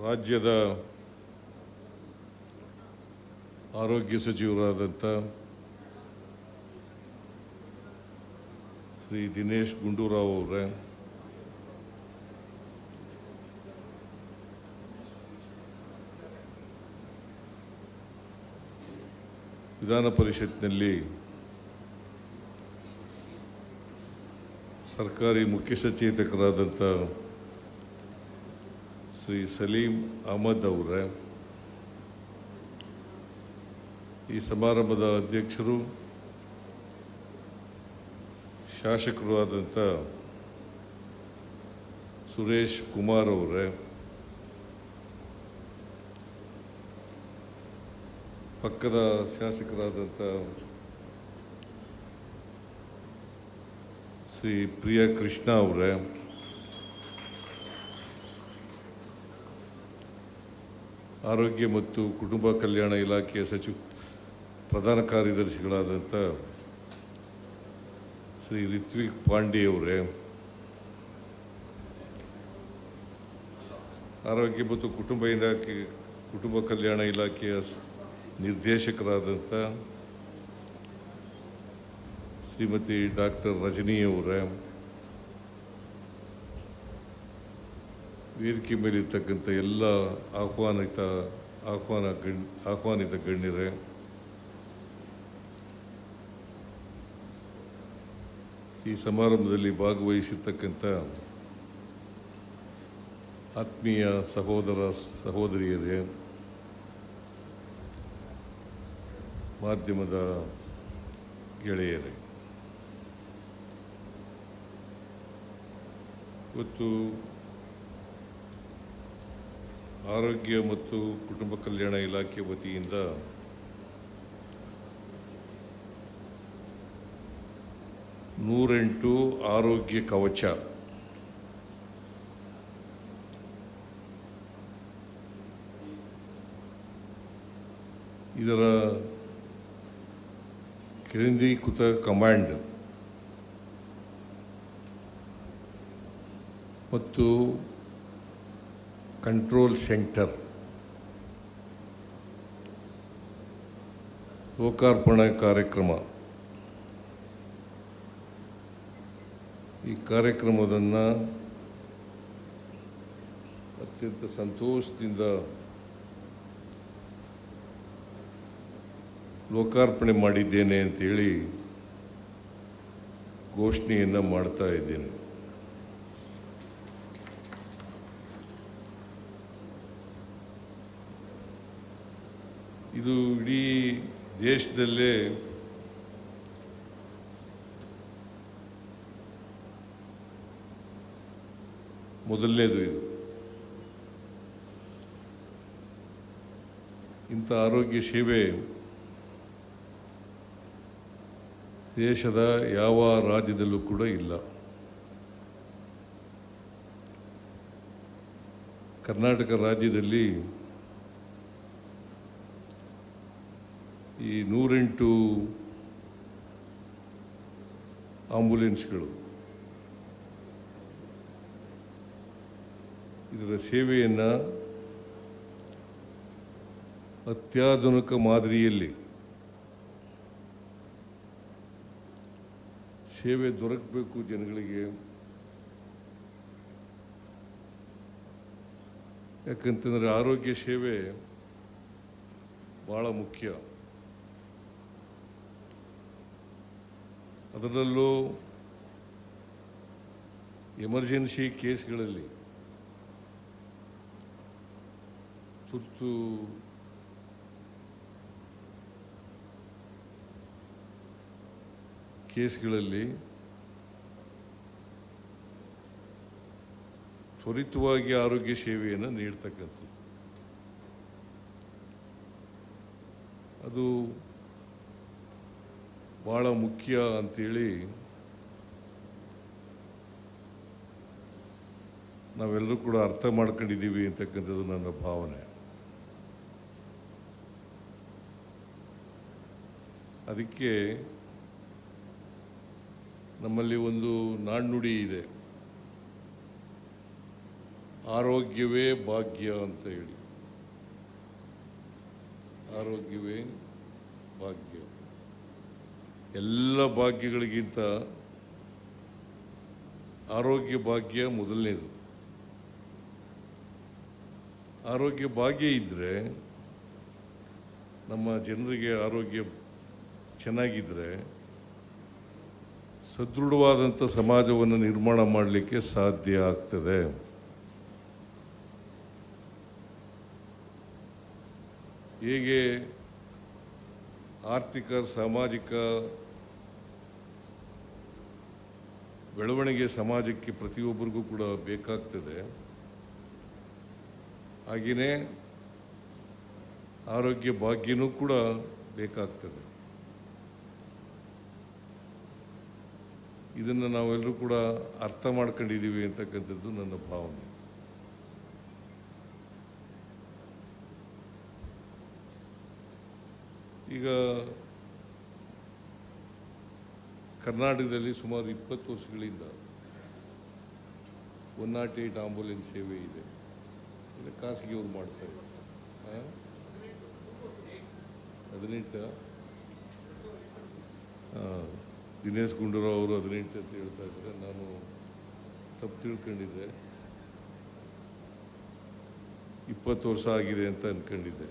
ರಾಜ್ಯದ ಆರೋಗ್ಯ ಸಚಿವರಾದಂಥ ಶ್ರೀ ದಿನೇಶ್ ಗುಂಡೂರಾವ್ ಅವರೇ, ವಿಧಾನ ಪರಿಷತ್ನಲ್ಲಿ ಸರ್ಕಾರಿ ಮುಖ್ಯ ಸಚೇತಕರಾದಂಥ ಶ್ರೀ ಸಲೀಂ ಅಹಮದ್ ಅವರೇ, ಈ ಸಮಾರಂಭದ ಅಧ್ಯಕ್ಷರು ಶಾಸಕರು ಆದಂಥ ಸುರೇಶ್ ಕುಮಾರ್ ಅವರೇ, ಪಕ್ಕದ ಶಾಸಕರಾದಂಥ ಶ್ರೀ ಪ್ರಿಯ ಕೃಷ್ಣ ಅವರೇ, ಆರೋಗ್ಯ ಮತ್ತು ಕುಟುಂಬ ಕಲ್ಯಾಣ ಇಲಾಖೆಯ ಪ್ರಧಾನ ಕಾರ್ಯದರ್ಶಿಗಳಾದಂಥ ಶ್ರೀ ರಿತ್ವಿಕ್ ಪಾಂಡೆ ಅವರೇ, ಆರೋಗ್ಯ ಮತ್ತು ಕುಟುಂಬ ಕಲ್ಯಾಣ ಇಲಾಖೆಯ ನಿರ್ದೇಶಕರಾದಂಥ ಶ್ರೀಮತಿ ಡಾಕ್ಟರ್ ರಜನಿ ಅವರೇ, ವೇದಿಕೆ ಮೇಲಿರ್ತಕ್ಕಂಥ ಎಲ್ಲ ಆಹ್ವಾನಿತ ಗಣ್ಯರೇ, ಈ ಸಮಾರಂಭದಲ್ಲಿ ಭಾಗವಹಿಸಿರ್ತಕ್ಕಂಥ ಆತ್ಮೀಯ ಸಹೋದರ ಸಹೋದರಿಯರೇ, ಮಾಧ್ಯಮದ ಗೆಳೆಯರೇ, ಇವತ್ತು ಆರೋಗ್ಯ ಮತ್ತು ಕುಟುಂಬ ಕಲ್ಯಾಣ ಇಲಾಖೆ ವತಿಯಿಂದ ನೂರೆಂಟು ಆರೋಗ್ಯ ಕವಚ ಇದರ ಕೇಂದ್ರೀಕೃತ ಕಮಾಂಡ್ ಮತ್ತು ಕಂಟ್ರೋಲ್ ಸೆಂಟರ್ ಲೋಕಾರ್ಪಣಾ ಕಾರ್ಯಕ್ರಮ. ಈ ಕಾರ್ಯಕ್ರಮವನ್ನು ಅತ್ಯಂತ ಸಂತೋಷದಿಂದ ಲೋಕಾರ್ಪಣೆ ಮಾಡಿದ್ದೇನೆ ಅಂತೇಳಿ ಘೋಷಣೆಯನ್ನು ಮಾಡ್ತಾ ಇದ್ದೇನೆ. ಇದು ಇಡೀ ದೇಶದಲ್ಲೇ ಮೊದಲನೇದು. ಇದು ಇಂಥ ಆರೋಗ್ಯ ಸೇವೆ ದೇಶದ ಯಾವ ರಾಜ್ಯದಲ್ಲೂ ಕೂಡ ಇಲ್ಲ. ಕರ್ನಾಟಕ ರಾಜ್ಯದಲ್ಲಿ ಈ 108 ಆಂಬ್ಯುಲೆನ್ಸ್ಗಳು ಇದರ ಸೇವೆಯನ್ನು ಅತ್ಯಾಧುನಿಕ ಮಾದರಿಯಲ್ಲಿ ಸೇವೆ ದೊರಕಬೇಕು ಜನಗಳಿಗೆ. ಯಾಕಂತಂದರೆ ಆರೋಗ್ಯ ಸೇವೆ ಭಾಳ ಮುಖ್ಯ. ಅದರಲ್ಲೂ ಎಮರ್ಜೆನ್ಸಿ ಕೇಸ್ಗಳಲ್ಲಿ, ತುರ್ತು ಕೇಸ್ಗಳಲ್ಲಿ ತ್ವರಿತವಾಗಿ ಆರೋಗ್ಯ ಸೇವೆಯನ್ನು ನೀಡ್ತಕ್ಕಂಥದ್ದು ಅದು ಭಾಳ ಮುಖ್ಯ ಅಂಥೇಳಿ ನಾವೆಲ್ಲರೂ ಕೂಡ ಅರ್ಥ ಮಾಡ್ಕೊಂಡಿದ್ದೀವಿ ಅಂತಕ್ಕಂಥದ್ದು ನನ್ನ ಭಾವನೆ. ಅದಕ್ಕೆ ನಮ್ಮಲ್ಲಿ ಒಂದು ನಾಣ್ಣುಡಿ ಇದೆ, ಆರೋಗ್ಯವೇ ಭಾಗ್ಯ ಅಂತ ಹೇಳಿ. ಆರೋಗ್ಯವೇ ಭಾಗ್ಯ. ಎಲ್ಲ ಭಾಗ್ಯಗಳಿಗಿಂತ ಆರೋಗ್ಯ ಭಾಗ್ಯ ಮೊದಲನೇದು. ಆರೋಗ್ಯ ಭಾಗ್ಯ ಇದ್ದರೆ, ನಮ್ಮ ಜನರಿಗೆ ಆರೋಗ್ಯ ಚೆನ್ನಾಗಿದ್ದರೆ ಸದೃಢವಾದಂಥ ಸಮಾಜವನ್ನು ನಿರ್ಮಾಣ ಮಾಡಲಿಕ್ಕೆ ಸಾಧ್ಯ ಆಗ್ತದೆ. ಹೇಗೆ ಆರ್ಥಿಕ ಸಾಮಾಜಿಕ ಬೆಳವಣಿಗೆ ಸಮಾಜಕ್ಕೆ ಪ್ರತಿಯೊಬ್ಬರಿಗೂ ಕೂಡ ಬೇಕಾಗ್ತದೆ, ಹಾಗೆಯೇ ಆರೋಗ್ಯ ಭಾಗ್ಯನೂ ಕೂಡ ಬೇಕಾಗ್ತದೆ. ಇದನ್ನು ನಾವೆಲ್ಲರೂ ಕೂಡ ಅರ್ಥ ಮಾಡ್ಕೊಂಡಿದ್ದೀವಿ ಅಂತಕ್ಕಂಥದ್ದು ನನ್ನ ಭಾವನೆ. ಈಗ ಕರ್ನಾಟಕದಲ್ಲಿ ಸುಮಾರು 20 ವರ್ಷಗಳಿಂದ 108 ಆಂಬುಲೆನ್ಸ್ ಸೇವೆ ಇದೆ. ಇದು ಖಾಸಗಿಯವರು ಮಾಡ್ತಾರೆ. 18 ದಿನೇಶ್ ಗುಂಡೂರಾವ್ ಅವರು 18 ಅಂತ ಹೇಳ್ತಾ ಇದ್ದಾರೆ. ನಾನು ತಪ್ಪು ತಿಳ್ಕೊಂಡಿದ್ದೆ, 20 ವರ್ಷ ಆಗಿದೆ ಅಂತ ಅಂದ್ಕೊಂಡಿದ್ದೆ.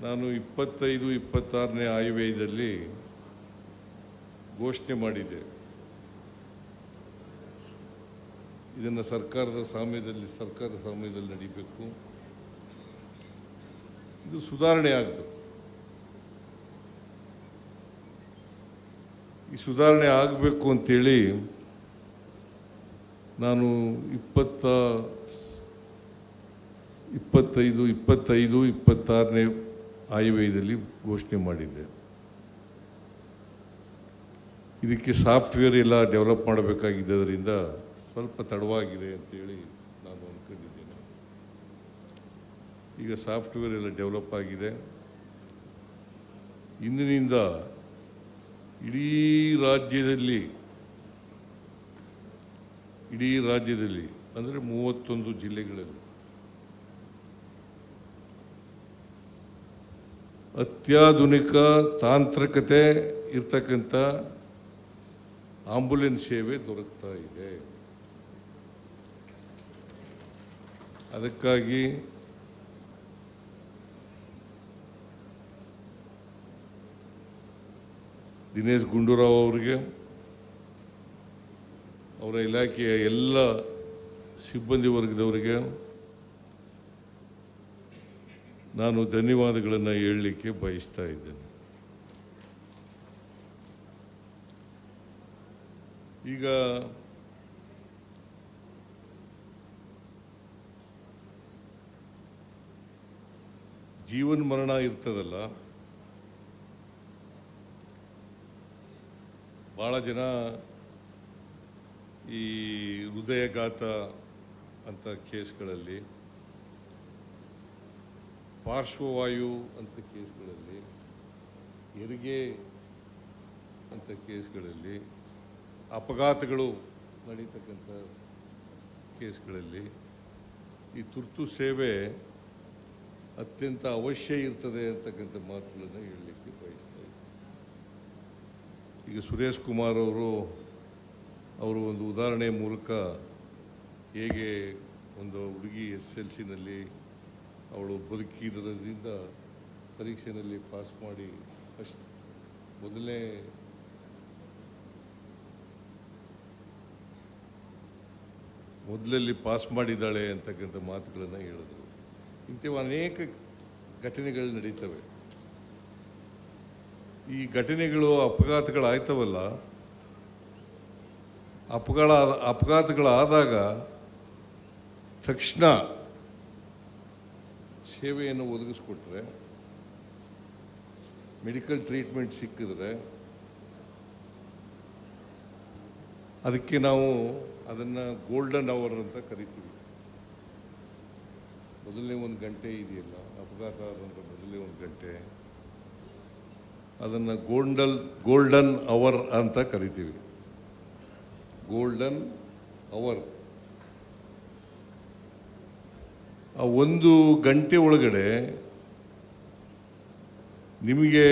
ನಾನು 25-26ನೇ ಆಯವ್ಯಯದಲ್ಲಿ ಘೋಷಣೆ ಮಾಡಿದ್ದೆ, ಇದನ್ನು ಸರ್ಕಾರದ ಸಮಯದಲ್ಲಿ ನಡೀಬೇಕು, ಇದು ಸುಧಾರಣೆ ಆಗಬೇಕು. ಈ ಸುಧಾರಣೆ ಆಗಬೇಕು ಅಂತೇಳಿ ನಾನು 25-26ನೇ ಆಯವ್ಯಯದಲ್ಲಿ ಘೋಷಣೆ ಮಾಡಿದ್ದೆ. ಇದಕ್ಕೆ ಸಾಫ್ಟ್ವೇರ್ ಎಲ್ಲ ಡೆವಲಪ್ ಮಾಡಬೇಕಾಗಿದ್ದರಿಂದ ಸ್ವಲ್ಪ ತಡವಾಗಿದೆ ಅಂತೇಳಿ ನಾನು ಅಂದ್ಕೊಂಡಿದ್ದೇನೆ. ಈಗ ಸಾಫ್ಟ್ವೇರ್ ಎಲ್ಲ ಡೆವಲಪ್ ಆಗಿದೆ. ಇಂದಿನಿಂದ ಇಡೀ ರಾಜ್ಯದಲ್ಲಿ ಅಂದರೆ 31 ಜಿಲ್ಲೆಗಳಲ್ಲಿ ಅತ್ಯಾಧುನಿಕ ತಾಂತ್ರಿಕತೆ ಇರ್ತಕ್ಕಂಥ ಆಂಬುಲೆನ್ಸ್ ಸೇವೆ ದೊರಕ್ತಾ ಇದೆ. ಅದಕ್ಕಾಗಿ ದಿನೇಶ್ ಗುಂಡೂರಾವ್ ಅವರಿಗೆ, ಅವರ ಇಲಾಖೆಯ ಎಲ್ಲ ಸಿಬ್ಬಂದಿ ವರ್ಗದವರಿಗೆ ನಾನು ಧನ್ಯವಾದಗಳನ್ನು ಹೇಳಲಿಕ್ಕೆ ಬಯಸ್ತಾ ಇದ್ದೇನೆ. ಈಗ ಜೀವನ ಮರಣ ಇರ್ತದಲ್ಲ, ಭಾಳ ಜನ ಈ ಹೃದಯಘಾತ ಅಂತ ಕೇಸ್ಗಳಲ್ಲಿ, ಪಾರ್ಶ್ವವಾಯು ಅಂತ ಕೇಸ್ಗಳಲ್ಲಿ, ಹೆರಿಗೆ ಅಂತ ಕೇಸ್ಗಳಲ್ಲಿ, ಅಪಘಾತಗಳು ನಡೀತಕ್ಕಂಥ ಕೇಸ್ಗಳಲ್ಲಿ ಈ ತುರ್ತು ಸೇವೆ ಅತ್ಯಂತ ಅವಶ್ಯ ಇರ್ತದೆ ಅಂತಕ್ಕಂಥ ಮಾತುಗಳನ್ನು ಹೇಳಲಿಕ್ಕೆ ಬಯಸ್ತಾ ಇದ್ದೀನಿ. ಈಗ ಸುರೇಶ್ ಕುಮಾರ್ ಅವರು ಒಂದು ಉದಾಹರಣೆ ಮೂಲಕ ಹೇಗೆ ಒಂದು ಹುಡುಗಿ SLCನಲ್ಲಿ ಅವಳು ಬದುಕಿರೋದ್ರಿಂದ ಪರೀಕ್ಷೆಯಲ್ಲಿ ಪಾಸ್ ಮಾಡಿ ಮೊದಲಲ್ಲಿ ಪಾಸ್ ಮಾಡಿದ್ದಾಳೆ ಅಂತಕ್ಕಂಥ ಮಾತುಗಳನ್ನು ಹೇಳಿದ್ರು. ಇಂಥವು ಅನೇಕ ಘಟನೆಗಳು ನಡೀತವೆ. ಈ ಘಟನೆಗಳು ಅಪಘಾತಗಳಾಯ್ತವಲ್ಲ, ಅಪಘಾತಗಳಾದಾಗ ತಕ್ಷಣ ಸೇವೆಯನ್ನು ಒದಗಿಸ್ಕೊಟ್ರೆ, ಮೆಡಿಕಲ್ ಟ್ರೀಟ್ಮೆಂಟ್ ಸಿಕ್ಕಿದ್ರೆ ಅದಕ್ಕೆ ನಾವು ಅದನ್ನು ಗೋಲ್ಡನ್ ಅವರ್ ಅಂತ ಕರಿತೀವಿ. ಮೊದಲನೇ 1 ಗಂಟೆ ಇದೆಯಲ್ಲ, ಅಪಘಾತ ಆದಂಥ ಮೊದಲನೇ 1 ಗಂಟೆ, ಅದನ್ನು ಗೋಲ್ಡನ್ ಅವರ್ ಅಂತ ಕರಿತೀವಿ. ಗೋಲ್ಡನ್ ಅವರ್ ಆ 1 ಗಂಟೆ ಒಳಗಡೆ ನಿಮಗೆ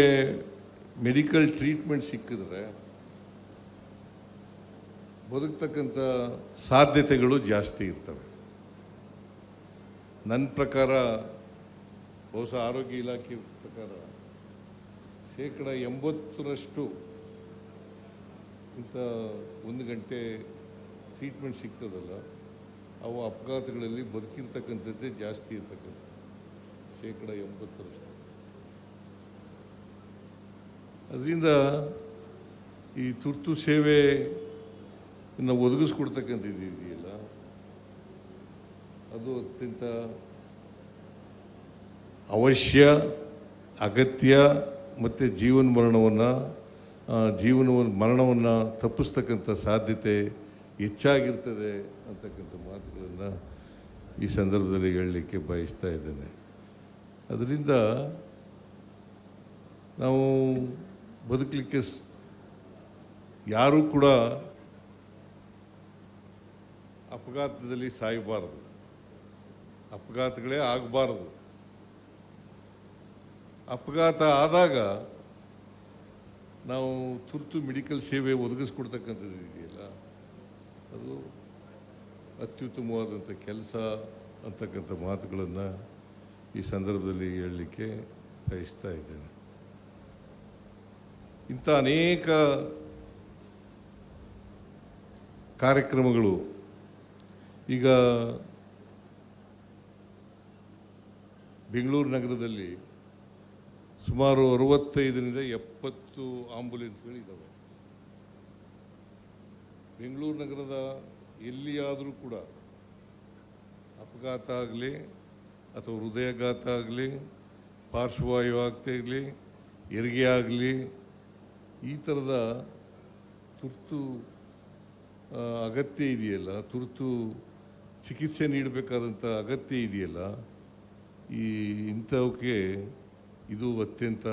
ಮೆಡಿಕಲ್ ಟ್ರೀಟ್ಮೆಂಟ್ ಸಿಕ್ಕಿದ್ರೆ ಬದುಕ್ತಕ್ಕಂಥ ಸಾಧ್ಯತೆಗಳು ಜಾಸ್ತಿ ಇರ್ತವೆ. ನನ್ನ ಪ್ರಕಾರ ಬಹುಶಃ ಆರೋಗ್ಯ ಇಲಾಖೆ ಪ್ರಕಾರ 80% ಇಂಥ 1 ಗಂಟೆ ಟ್ರೀಟ್ಮೆಂಟ್ ಸಿಗ್ತದಲ್ಲ, ಅವು ಅಪಘಾತಗಳಲ್ಲಿ ಬದುಕಿರ್ತಕ್ಕಂಥದ್ದೇ ಜಾಸ್ತಿ ಇರ್ತಕ್ಕಂಥ 80%. ಅದರಿಂದ ಈ ತುರ್ತು ಸೇವೆ ಒದಗಿಸ್ಕೊಡ್ತಕ್ಕಂಥದ್ದು ಇದೆಯಲ್ಲ, ಅದು ಅತ್ಯಂತ ಅವಶ್ಯ, ಅಗತ್ಯ ಮತ್ತು ಮರಣವನ್ನು ತಪ್ಪಿಸ್ತಕ್ಕಂಥ ಸಾಧ್ಯತೆ ಹೆಚ್ಚಾಗಿರ್ತದೆ ಅಂತಕ್ಕಂಥ ಮಾತುಗಳನ್ನು ಈ ಸಂದರ್ಭದಲ್ಲಿ ಹೇಳಲಿಕ್ಕೆ ಬಯಸ್ತಾ ಇದ್ದೇನೆ. ಅದರಿಂದ ನಾವು ಬದುಕಲಿಕ್ಕೆ ಯಾರೂ ಕೂಡ ಅಪಘಾತದಲ್ಲಿ ಸಾಯಬಾರದು, ಅಪಘಾತಗಳೇ ಆಗಬಾರದು. ಅಪಘಾತ ಆದಾಗ ನಾವು ತುರ್ತು ಮೆಡಿಕಲ್ ಸೇವೆ ಒದಗಿಸ್ಕೊಡ್ತಕ್ಕಂಥದ್ದು ಇದೆಯಲ್ಲ, ಅದು ಅತ್ಯುತ್ತಮವಾದಂಥ ಕೆಲಸ ಅಂತಕ್ಕಂಥ ಮಾತುಗಳನ್ನು ಈ ಸಂದರ್ಭದಲ್ಲಿ ಹೇಳಲಿಕ್ಕೆ ಬಯಸ್ತಾ ಇದ್ದೇನೆ. ಇಂಥ ಅನೇಕ ಕಾರ್ಯಕ್ರಮಗಳು ಈಗ ಬೆಂಗಳೂರು ನಗರದಲ್ಲಿ ಸುಮಾರು 65ರಿಂದ 70 ಆಂಬುಲೆನ್ಸ್ಗಳಿದ್ದಾವೆ. ಬೆಂಗಳೂರು ನಗರದ ಎಲ್ಲಿಯಾದರೂ ಕೂಡ ಅಪಘಾತ ಆಗಲಿ ಅಥವಾ ಹೃದಯಾಘಾತ ಆಗಲಿ, ಪಾರ್ಶ್ವವಾಯು ಆಗಲಿ, ಹೆರಿಗೆ ಆಗಲಿ, ಈ ಥರದ ತುರ್ತು ಅಗತ್ಯ ಇದೆಯಲ್ಲ, ತುರ್ತು ಚಿಕಿತ್ಸೆ ನೀಡಬೇಕಾದಂಥ ಅಗತ್ಯ ಇದೆಯಲ್ಲ, ಇಂಥವಕ್ಕೆ ಇದು ಅತ್ಯಂತ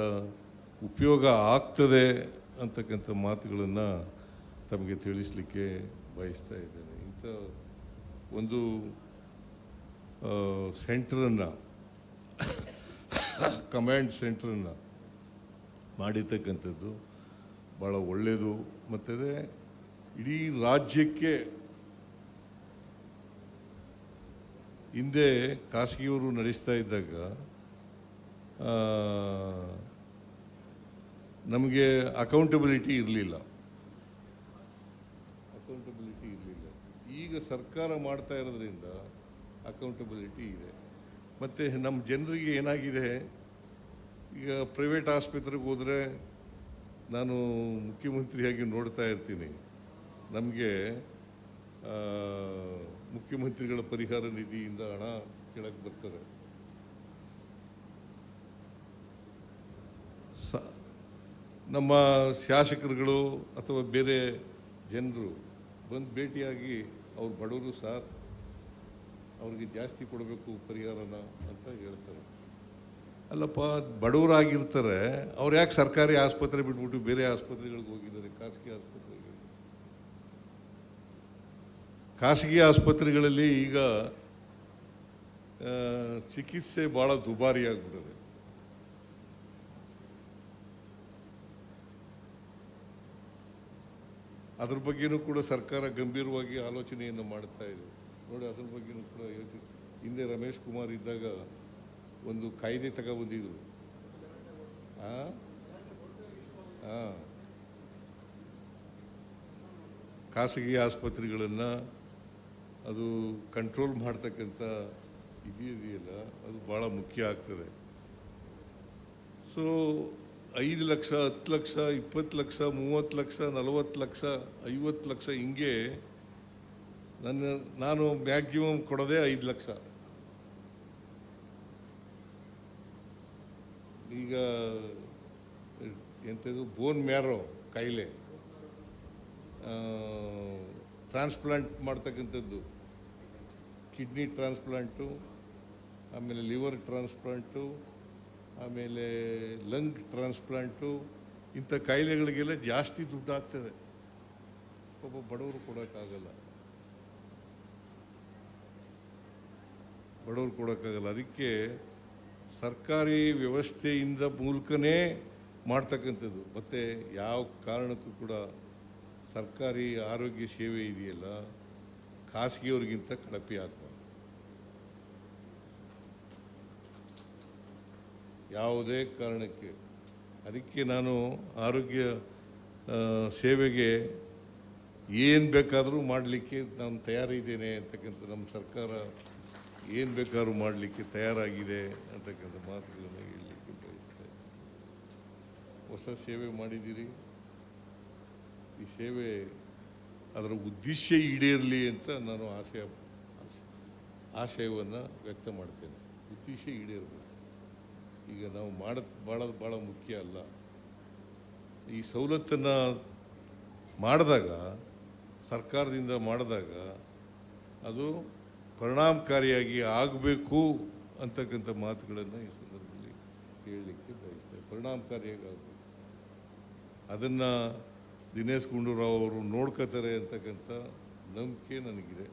ಉಪಯೋಗ ಆಗ್ತದೆ ಅಂತಕ್ಕಂಥ ಮಾತುಗಳನ್ನು ತಮಗೆ ತಿಳಿಸಲಿಕ್ಕೆ ಬಯಸ್ತಾ ಇದ್ದೇನೆ. ಇಂಥ ಒಂದು ಸೆಂಟ್ರನ್ನು, ಕಮಾಂಡ್ ಸೆಂಟ್ರನ್ನು ಮಾಡಿರ್ತಕ್ಕಂಥದ್ದು ಭಾಳ ಒಳ್ಳೆಯದು. ಮತ್ತು ಇಡೀ ರಾಜ್ಯಕ್ಕೆ ಹಿಂದೆ ಖಾಸಗಿಯವರು ನಡೆಸ್ತಾ ಇದ್ದಾಗ ನಮಗೆ ಅಕೌಂಟಬಿಲಿಟಿ ಇರಲಿಲ್ಲ. ಈಗ ಸರ್ಕಾರ ಮಾಡ್ತಾ ಇರೋದ್ರಿಂದ ಅಕೌಂಟಬಿಲಿಟಿ ಇದೆ. ಮತ್ತು ನಮ್ಮ ಜನರಿಗೆ ಏನಾಗಿದೆ, ಈಗ ಪ್ರೈವೇಟ್ ಆಸ್ಪತ್ರೆಗೆ ಹೋದರೆ ನಾನು ಮುಖ್ಯಮಂತ್ರಿಯಾಗಿ ನೋಡ್ತಾ ಇರ್ತೀನಿ, ನಮಗೆ ಮುಖ್ಯಮಂತ್ರಿಗಳ ಪರಿಹಾರ ನಿಧಿಯಿಂದ ಹಣ ಕೇಳಕ್ಕೆ ಬರ್ತಾರೆ. ನಮ್ಮ ಶಾಸಕರುಗಳು ಅಥವಾ ಬೇರೆ ಜನರು ಬಂದು ಭೇಟಿಯಾಗಿ ಅವ್ರು ಬಡವರು ಸರ್, ಅವ್ರಿಗೆ ಜಾಸ್ತಿ ಕೊಡಬೇಕು ಪರಿಹಾರನ ಅಂತ ಹೇಳ್ತಾರೆ. ಅಲ್ಲಪ್ಪ, ಬಡವರಾಗಿರ್ತಾರೆ, ಅವ್ರು ಯಾಕೆ ಸರ್ಕಾರಿ ಆಸ್ಪತ್ರೆ ಬಿಟ್ಬಿಟ್ಟು ಬೇರೆ ಆಸ್ಪತ್ರೆಗಳಿಗೆ ಹೋಗಿದ್ದಾರೆ? ಖಾಸಗಿ ಆಸ್ಪತ್ರೆಗಳಲ್ಲಿ ಈಗ ಚಿಕಿತ್ಸೆ ಭಾಳ ದುಬಾರಿ ಆಗಿಬಿಟ್ಟಿದೆ. ಅದ್ರ ಬಗ್ಗೆನೂ ಕೂಡ ಸರ್ಕಾರ ಗಂಭೀರವಾಗಿ ಆಲೋಚನೆಯನ್ನು ಮಾಡ್ತಾ ಇದೆ. ನೋಡಿ, ಅದ್ರ ಬಗ್ಗೆನೂ ಕೂಡ ಯೋಚನೆ. ಹಿಂದೆ ರಮೇಶ್ ಕುಮಾರ್ ಇದ್ದಾಗ ಒಂದು ಕಾಯ್ದೆ ತಗೊಬಂದಿದ್ರು. ಖಾಸಗಿ ಆಸ್ಪತ್ರೆಗಳನ್ನು ಅದು ಕಂಟ್ರೋಲ್ ಮಾಡ್ತಕ್ಕಂಥ ಇದೆಯಲ್ಲ, ಅದು ಭಾಳ ಮುಖ್ಯ ಆಗ್ತದೆ. ಸೊ 5 ಲಕ್ಷ, 10 ಲಕ್ಷ, 20 ಲಕ್ಷ, 30 ಲಕ್ಷ, 40 ಲಕ್ಷ, 50 ಲಕ್ಷ, ಹಿಂಗೆ ನಾನು ಮ್ಯಾಕ್ಸಿಮಮ್ ಕೊಡೋದೇ 5 ಲಕ್ಷ. ಈಗ ಎಂಥದ್ದು ಬೋನ್ ಮ್ಯಾರೋ ಕಾಯಿಲೆ ಟ್ರಾನ್ಸ್ಪ್ಲಾಂಟ್ ಮಾಡ್ತಕ್ಕಂಥದ್ದು, ಕಿಡ್ನಿ ಟ್ರಾನ್ಸ್ಪ್ಲಾಂಟು, ಆಮೇಲೆ ಲಿವರ್ ಟ್ರಾನ್ಸ್ಪ್ಲಾಂಟು, ಆಮೇಲೆ ಲಂಗ್ ಟ್ರಾನ್ಸ್ಪ್ಲಾಂಟು, ಇಂಥ ಕಾಯಿಲೆಗಳಿಗೆಲ್ಲ ಜಾಸ್ತಿ ದುಡ್ಡು ಆಗ್ತದೆ. ಒಬ್ಬ ಬಡವರು ಕೊಡೋಕ್ಕಾಗಲ್ಲ. ಬಡವ್ರು ಕೊಡೋಕ್ಕಾಗಲ್ಲ. ಅದಕ್ಕೆ ಸರ್ಕಾರಿ ವ್ಯವಸ್ಥೆಯಿಂದ ಮೂಲಕನೇ ಮಾಡ್ತಕ್ಕಂಥದ್ದು. ಮತ್ತು ಯಾವ ಕಾರಣಕ್ಕೂ ಕೂಡ ಸರ್ಕಾರಿ ಆರೋಗ್ಯ ಸೇವೆ ಇದೆಯಲ್ಲ ಖಾಸಗಿಯವ್ರಿಗಿಂತ ಕಳಪೆ ಆಗ್ಬಾರ್ದು. ಯಾವುದೇ ಕಾರಣಕ್ಕೆ. ಅದಕ್ಕೆ ನಾನು ಆರೋಗ್ಯ ಸೇವೆಗೆ ಏನು ಬೇಕಾದರೂ ಮಾಡಲಿಕ್ಕೆ ನಾನು ತಯಾರಿದ್ದೇನೆ ಅಂತಕ್ಕಂಥ, ನಮ್ಮ ಸರ್ಕಾರ ಏನು ಬೇಕಾದ್ರೂ ಮಾಡಲಿಕ್ಕೆ ತಯಾರಾಗಿದೆ ಅಂತಕ್ಕಂಥ ಮಾತುಗಳನ್ನು ಹೇಳಲಿಕ್ಕೆ ಬಯಸ್ತೇನೆ. ಹೊಸ ಸೇವೆ ಮಾಡಿದ್ದೀರಿ, ಈ ಸೇವೆ ಅದರ ಉದ್ದೇಶ ಈಡೇರಲಿ ಅಂತ ನಾನು ಆಶಯವನ್ನು ವ್ಯಕ್ತ ಮಾಡ್ತೇನೆ. ಉದ್ದೇಶ ಈಡೇರಬೇಕು. ಈಗ ನಾವು ಭಾಳ ಮುಖ್ಯ ಅಲ್ಲ. ಈ ಸವಲತ್ತನ್ನು ಮಾಡಿದಾಗ, ಸರ್ಕಾರದಿಂದ ಮಾಡಿದಾಗ ಅದು ಪರಿಣಾಮಕಾರಿಯಾಗಿ ಆಗಬೇಕು ಅಂತಕ್ಕಂಥ ಮಾತುಗಳನ್ನು ಈ ಸಂದರ್ಭದಲ್ಲಿ ಹೇಳಲಿಕ್ಕೆ ಬಯಸ್ತೇನೆ. ಪರಿಣಾಮಕಾರಿಯಾಗಿ ಆಗಬೇಕು. ಅದನ್ನು ದಿನೇಶ್ ಗುಂಡೂರಾವ್ ಅವರು ನೋಡ್ಕೋತಾರೆ ಅಂತಕ್ಕಂಥ ನಂಬಿಕೆ ನನಗಿದೆ.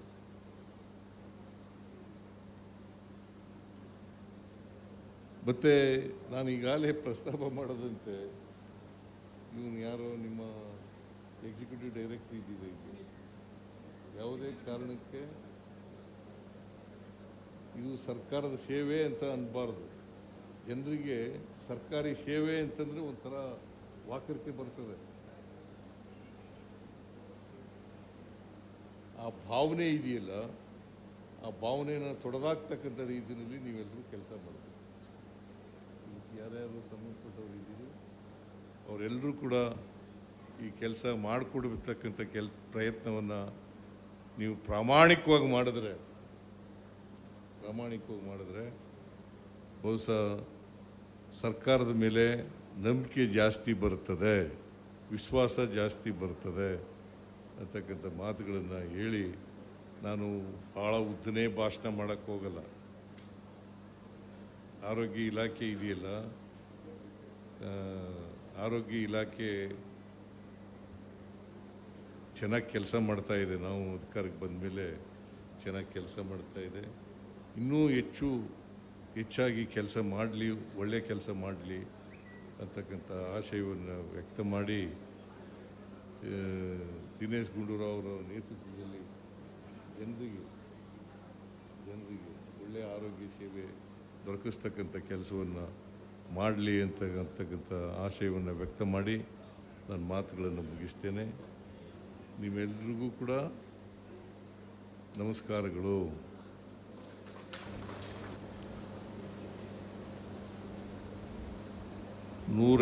ಮತ್ತು ನಾನು ಈಗಾಗಲೇ ಪ್ರಸ್ತಾಪ ಮಾಡೋದಂತೆ, ಇವನು ಯಾರೋ ನಿಮ್ಮ ಎಕ್ಸಿಕ್ಯೂಟಿವ್ ಡೈರೆಕ್ಟರ್ ಇದ್ದಿದೆ, ಯಾವುದೇ ಕಾರಣಕ್ಕೆ ಇದು ಸರ್ಕಾರದ ಸೇವೆ ಅಂತ ಅನ್ನಬಾರ್ದು. ಜನರಿಗೆ ಸರ್ಕಾರಿ ಸೇವೆ ಅಂತಂದರೆ ಒಂಥರ ವಾಕರಿಕೆ ಬರ್ತದೆ. ಆ ಭಾವನೆ ಇದೆಯಲ್ಲ, ಆ ಭಾವನೆಯನ್ನು ತೊಡೆದಾಕ್ತಕ್ಕಂಥ ರೀತಿಯಲ್ಲಿ ನೀವೆಲ್ಲರೂ ಕೆಲಸ ಮಾಡಬೇಕು. ಯಾರ್ಯಾರು ಸಂಬಂಧಪಟ್ಟವ್ರು ಇದ್ದೀರಿ ಅವರೆಲ್ಲರೂ ಕೂಡ ಈ ಕೆಲಸ ಮಾಡಿಕೊಡ್ತಕ್ಕಂಥ ಪ್ರಯತ್ನವನ್ನು ನೀವು ಪ್ರಾಮಾಣಿಕವಾಗಿ ಮಾಡಿದ್ರೆ ಬಹುಶಃ ಸರ್ಕಾರದ ಮೇಲೆ ನಂಬಿಕೆ ಜಾಸ್ತಿ ಬರ್ತದೆ, ವಿಶ್ವಾಸ ಜಾಸ್ತಿ ಬರ್ತದೆ ಅಂತಕ್ಕಂಥ ಮಾತುಗಳನ್ನು ಹೇಳಿ ನಾನು ಭಾಳ ಉದ್ದನೇ ಭಾಷಣ ಮಾಡೋಕ್ಕೆ ಹೋಗಲ್ಲ. ಆರೋಗ್ಯ ಇಲಾಖೆ ಇದೆಯಲ್ಲ, ಆರೋಗ್ಯ ಇಲಾಖೆ ಚೆನ್ನಾಗಿ ಕೆಲಸ ಮಾಡ್ತಾ ಇದೆ. ನಾವು ಅಧಿಕಾರಕ್ಕೆ ಬಂದ ಮೇಲೆ ಚೆನ್ನಾಗಿ ಕೆಲಸ ಮಾಡ್ತಾ ಇದೆ. ಇನ್ನೂ ಹೆಚ್ಚಾಗಿ ಕೆಲಸ ಮಾಡಲಿ, ಒಳ್ಳೆಯ ಕೆಲಸ ಮಾಡಲಿ ಅಂತಕ್ಕಂಥ ಆಶಯವನ್ನು ವ್ಯಕ್ತ ಮಾಡಿ, ದಿನೇಶ್ ಗುಂಡೂರಾವ್ ಅವರ ನೇತೃತ್ವದಲ್ಲಿ ಜನರಿಗೆ ಒಳ್ಳೆಯ ಆರೋಗ್ಯ ಸೇವೆ ದೊರಕಿಸ್ತಕ್ಕಂಥ ಕೆಲಸವನ್ನು ಮಾಡಲಿ ಅಂತಕ್ಕಂಥ ಆಶಯವನ್ನು ವ್ಯಕ್ತ ಮಾಡಿ ನನ್ನ ಮಾತುಗಳನ್ನು ಮುಗಿಸ್ತೇನೆ. ನಿಮ್ಮೆಲ್ಲರಿಗೂ ಕೂಡ ನಮಸ್ಕಾರಗಳು. 100